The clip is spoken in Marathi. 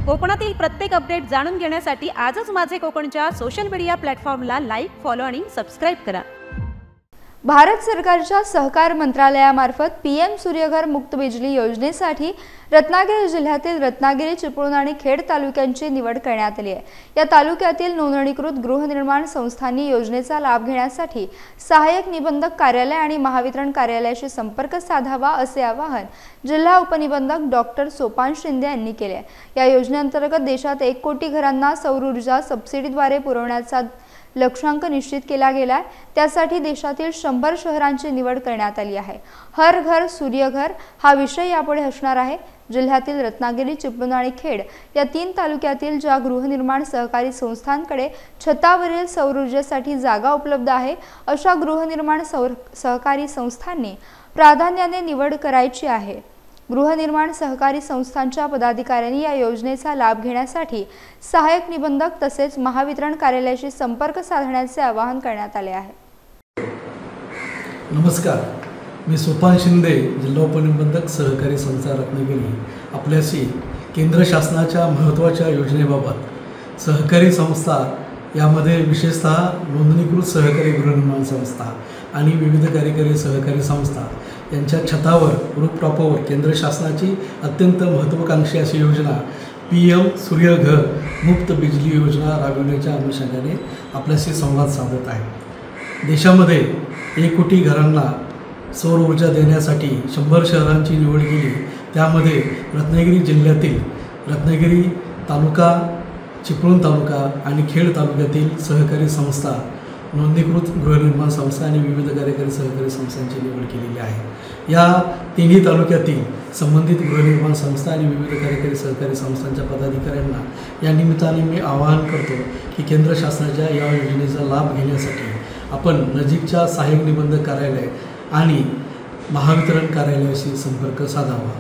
कोकणातील प्रत्येक अपडेट जाणून घेण्यासाठी आजच माझे कोकणच्या सोशल मीडिया प्लॅटफॉर्मला लाईक, फॉलो आणि सबस्क्राइब करा। भारत सरकारच्या सहकार मंत्रालयामार्फत पीएम सूर्यघर मुक्त बिजली योजनेसाठी रत्नागिरी जिल्ह्यातील रत्नागिरी, चिपळूण आणि खेड तालुक्यांची निवड करण्यात आली आहे। या तालुक्यातील नोंदणीकृत गृहनिर्माण संस्थांनी योजनेचा लाभ घेण्यासाठी सहाय्यक निबंधक कार्यालय आणि महावितरण कार्यालयाशी संपर्क साधावा असे आवाहन जिल्हा उपनिबंधक डॉक्टर सोपान शिंदे यांनी केले आहे। या योजनेअंतर्गत देशात 1 कोटी घरांना सौर ऊर्जा सबसिडीद्वारे पुरवण्याचा लक्ष्यांक निश्चित केला गेला। त्यासाठी देशातील 100 शहरांची निवड करण्यात आली आहे। हर घर सूर्यघर हा विषय यापुढे असणार आहे। जिल्ह्यातील रत्नागिरी, चिपळूण आणि खेड या 3 तालुक्यातील ज्या गृहनिर्माण सहकारी संस्थांकडे छतावरील सौर ऊर्जेसाठी जागा उपलब्ध आहे अशा गृहनिर्माण सहकारी संस्थांनी प्राधान्याने निवड करायची आहे। गृहनिर्माण सहकारी संस्थांच्या पदाधिकाऱ्यांनी या योजनेचा लाभ घेण्यासाठी सहाय्यक निबंधक तसेच महावितरण कार्यालयाशी संपर्क साधण्याचे आवाहन करण्यात आले आहे। नमस्कार, मी सोपान शिंदे, जिल्हा उपनिबंधक सहकारी संस्था रत्नागिरी, आपल्याशी केंद्र शासनाच्या महत्त्वाच्या योजनेबाबत सहकारी संस्था यामध्ये विशेषतः नोंदणीकृत सहकारी गृहनिर्माण संस्था आणि विविध कार्यकारी सहकारी संस्था यांच्या छतावर रूफटॉपवर केंद्र शासनाची अत्यंत महत्त्वाकांक्षी अशी योजना पीएम सूर्यघर मुक्त बिजली योजना राबविण्याच्या अनुषंगाने आपल्याशी संवाद साधत आहे। देशामध्ये 1 कोटी घरांना सौर ऊर्जा देण्यासाठी 100 शहरांची निवड केली। त्यामध्ये रत्नागिरी जिल्ह्यातील रत्नागिरी तालुका, चिपळूण तालुका आणि खेड तालुक्यातील सहकारी संस्था, नोंदणीकृत गृहनिर्माण संस्था आणि विविध कार्यकारी सहकारी संस्थांची निवड केलेली आहे। या 3 तालुक्यातील संबंधित गृहनिर्माण संस्था आणि विविध कार्यकारी सहकारी संस्थांच्या पदाधिकाऱ्यांना या निमित्ताने मी आवाहन करतो की केंद्र शासनाच्या या योजनेचा लाभ घेण्यासाठी आपण नजीकच्या सहाय्यक निबंधक कार्यालय आणि महावितरण कार्यालयाशी संपर्क साधावा।